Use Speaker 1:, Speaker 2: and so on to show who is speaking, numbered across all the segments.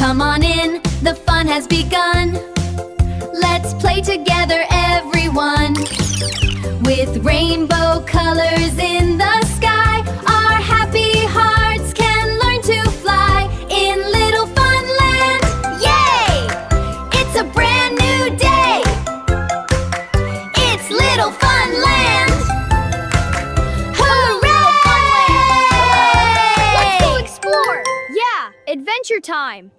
Speaker 1: Come on in, the fun has begun. Let's play together, everyone. With rainbow colors in the sky, our happy hearts can learn to fly in Little Fun Land. Yay! It's a brand new day. It's Little Fun Land. Hooray!
Speaker 2: Let's go explore. Yeah, adventure time.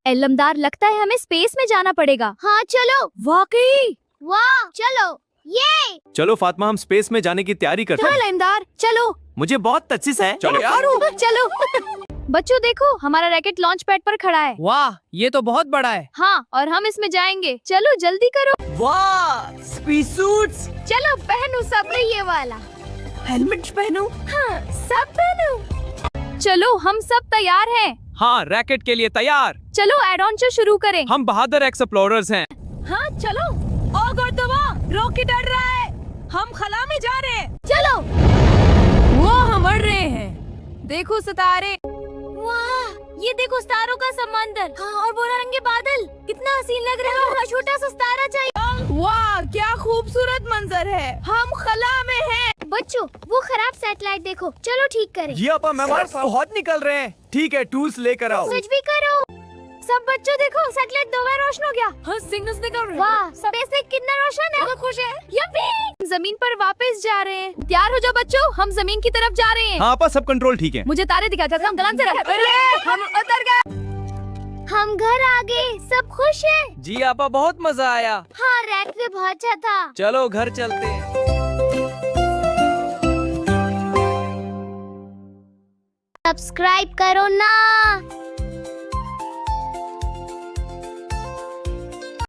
Speaker 2: एलमदार, लगता है हमें space में जाना पड़ेगा।
Speaker 3: हाँ चलो।
Speaker 2: वाकई?
Speaker 3: वाह चलो। ये
Speaker 4: चलो फातिमा, हम स्पेस में जाने की तैयारी करते हैं।
Speaker 2: एलमदार चलो।
Speaker 4: मुझे बहुत तचिस है। चलो यार।
Speaker 2: चलो। बच्चों देखो, हमारा रैकेट लॉन्च पैड पर खड़ा है।
Speaker 5: वाह, ये तो बहुत बड़ा है।
Speaker 2: हाँ, और हम इसमें जाएंगे। चलो जल्दी करो।
Speaker 5: वाह, स्पेस सूट्स।
Speaker 2: चलो पहनो सबने ये वाला।
Speaker 5: हेलमेट पहनो।
Speaker 2: हाँ, सब पहनो। चलो हम सब तैयार हैं।
Speaker 4: हाँ, रैकेट के लिए तैयार।
Speaker 2: चलो एडवेंचर शुरू करें।
Speaker 4: हम बहादुर एक्सप्लोरर्स हैं।
Speaker 2: हाँ चलो।
Speaker 5: ओ गुर्दवा, रॉकेट उड़ रहा है। हम खला में जा रहे हैं।
Speaker 2: चलो।
Speaker 5: वो हम उड़ रहे हैं। देखो सितारे।
Speaker 3: वाह, ये देखो सितारों का समंदर। हाँ, और वो रंगे बादल कितना हसीन लग रहा है। छोटा सा सितारा चाहिए।
Speaker 5: वाह, क्या खूबसूरत मंजर है। हम खला में हैं।
Speaker 3: बच्चों, वो खराब सैटेलाइट देखो, चलो ठीक करें।
Speaker 4: ये अपा मेहमान बहुत निकल रहे हैं। ठीक है, टूल्स लेकर आओ।
Speaker 3: सच भी करो। सब बच्चों देखो, सैटेलाइट 2 बार रोशन हो गया।
Speaker 5: हाँ, सिग्नल्स निकल रहे हैं।
Speaker 3: वाह, स्पेस से कितना रोशन है।
Speaker 5: खुश है।
Speaker 2: यप्पी! जमीन पर वापस जा रहे हैं। तैयार हो जाओ बच्चों, हम जमीन की तरफ जा रहे हैं।
Speaker 4: हाँ अपा, सब कंट्रोल ठीक है।
Speaker 2: मुझे तारे दिखा कर हम गलन से रहे।
Speaker 5: हम उतर गए।
Speaker 3: हम घर आ गए, सब खुश हैं।
Speaker 5: जी आपा, बहुत मजा आया।
Speaker 3: हाँ, रैक पे बहुत अच्छा था।
Speaker 5: चलो घर चलते हैं।
Speaker 3: सब्सक्राइब करो ना।